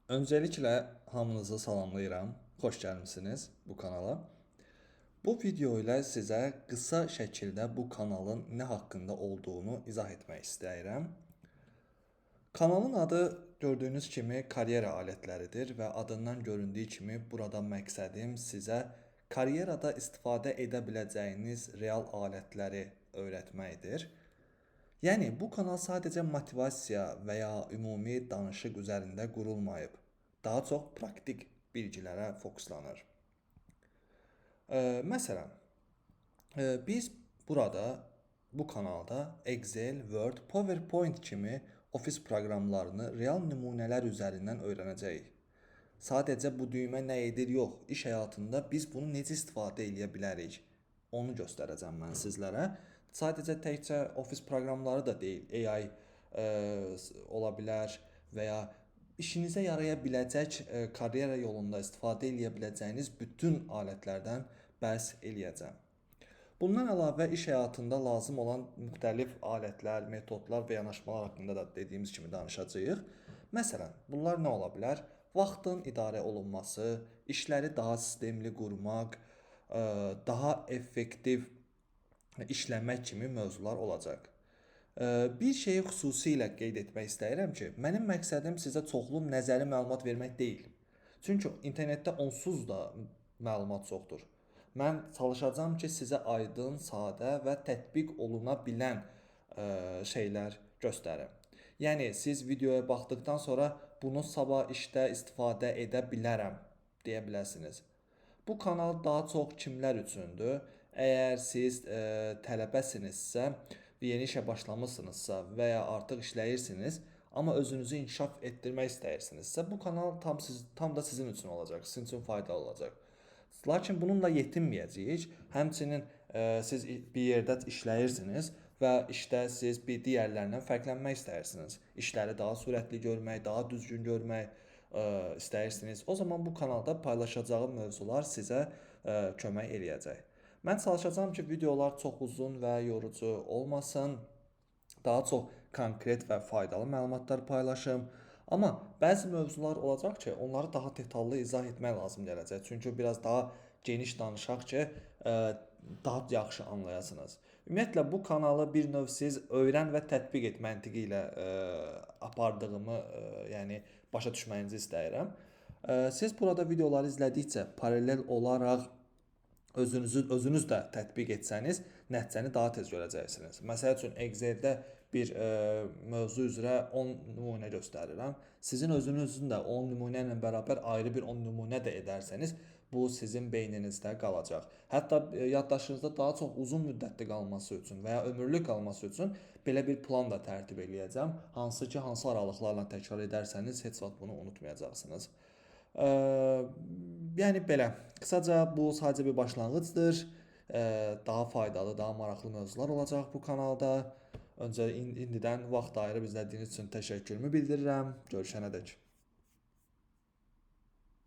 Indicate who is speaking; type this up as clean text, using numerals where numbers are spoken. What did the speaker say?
Speaker 1: Önceliklə hamınızı salamlayıram. Xoş gəlmisiniz bu kanala. Bu video ilə sizə qısa şəkildə bu kanalın nə haqqında olduğunu izah etmək istəyirəm. Kanalın adı gördüyünüz kimi karyera alətləridir və adından göründüyü kimi burada məqsədim sizə karyerada istifadə edə biləcəyiniz real alətləri öyrətməkdir. Yəni bu kanal sadəcə motivasiya və ya ümumi danışıq üzərində qurulmayıb. Daha çox praktik bilgilərə fokuslanır. Məsələn, biz burada bu kanalda Excel, Word, PowerPoint kimi ofis proqramlarını real nümunələr üzərindən öyrənəcəyik. Sadəcə bu düymə nə edir yox, iş həyatında biz bunu necə istifadə edə bilərik, onu göstərəcəm mən sizlərə. Sadəcə təkcə ofis proqramları da deyil, AI ola bilər və ya işinizə yaraya biləcək karyera yolunda istifadə edə biləcəyiniz bütün alətlərdən bəhs eləyəcəm. Bundan əlavə iş həyatında lazım olan müxtəlif alətlər, metodlar və yanaşmalar haqqında da dediyimiz kimi danışacağıq. Məsələn, bunlar nə ola bilər? Vaxtın idarə olunması, işləri daha sistemli qurmaq, daha effektiv işləmək kimi mövzular olacaq. Bir şeyi xüsusilə qeyd etmək istəyirəm ki, mənim məqsədim sizə çoxlu nəzəri məlumat vermək deyil. Çünki internetdə onsuz da məlumat çoxdur. Mən çalışacağam ki, sizə aydın, sadə və tətbiq oluna bilən şeylər göstərim. Yəni siz videoya baxdıqdan sonra bunu sabah işdə istifadə edə bilərəm deyə bilərsiniz. Bu kanal daha çox kimlər üçündür? Əgər siz tələbəsinizsə, yeni işə başlamısınızsa və ya artıq işləyirsiniz, amma özünüzü inkişaf etdirmək istəyirsinizsə, bu kanal tam da sizin üçün olacaq, sizin üçün faydalı olacaq. Lakin bununla yetinməyəcəyik. Həmçinin siz bir yerdə işləyirsiniz və işdə siz bir digərlərindən fərqlənmək istəyirsiniz. İşləri daha sürətli görmək, daha düzgün görmək istəyirsiniz. O zaman bu kanalda paylaşacağım mövzular sizə kömək eləyəcək. Mən çalışacağam ki, videolar çox uzun və yorucu olmasın. Daha çox konkret və faydalı məlumatlar paylaşım. Amma bəzi mövzular olacaq ki, onları daha detallı izah etmək lazım gələcək. Çünki biraz daha geniş danışaq ki, daha yaxşı anlayasınız. Ümumiyyətlə bu kanalı bir növ siz öyrən və tətbiq et məntiqi ilə apardığımı, yəni başa düşməyinizi istəyirəm. Siz burada videoları izlədikcə paralel olaraq özünüz də tətbiq etsəniz, nəticəni daha tez görəcəksiniz. Məsəl üçün Excel-də bir mövzu üzrə 10 nümunə göstərirəm. Sizin özünüzün də 10 nümunə ilə bərabər ayrı bir 10 nümunə də edərsəniz, bu sizin beyninizdə qalacaq. Hətta yaddaşınızda daha çox uzun müddətli qalması üçün və ya ömürlük qalması üçün belə bir plan da tərtib eləyəcəm. Hansı ki, hansı aralıqlarla təkrar edərsəniz, heç vaxt bunu unutmayacaqsınız. Yəni belə. Qısaca bu sadəcə bir başlanğıcdır. Daha faydalı, daha maraqlı mövzular olacaq bu kanalda. Öncə indidən vaxt ayırıb izlədiyiniz üçün təşəkkürümü bildirirəm. Görüşənədək.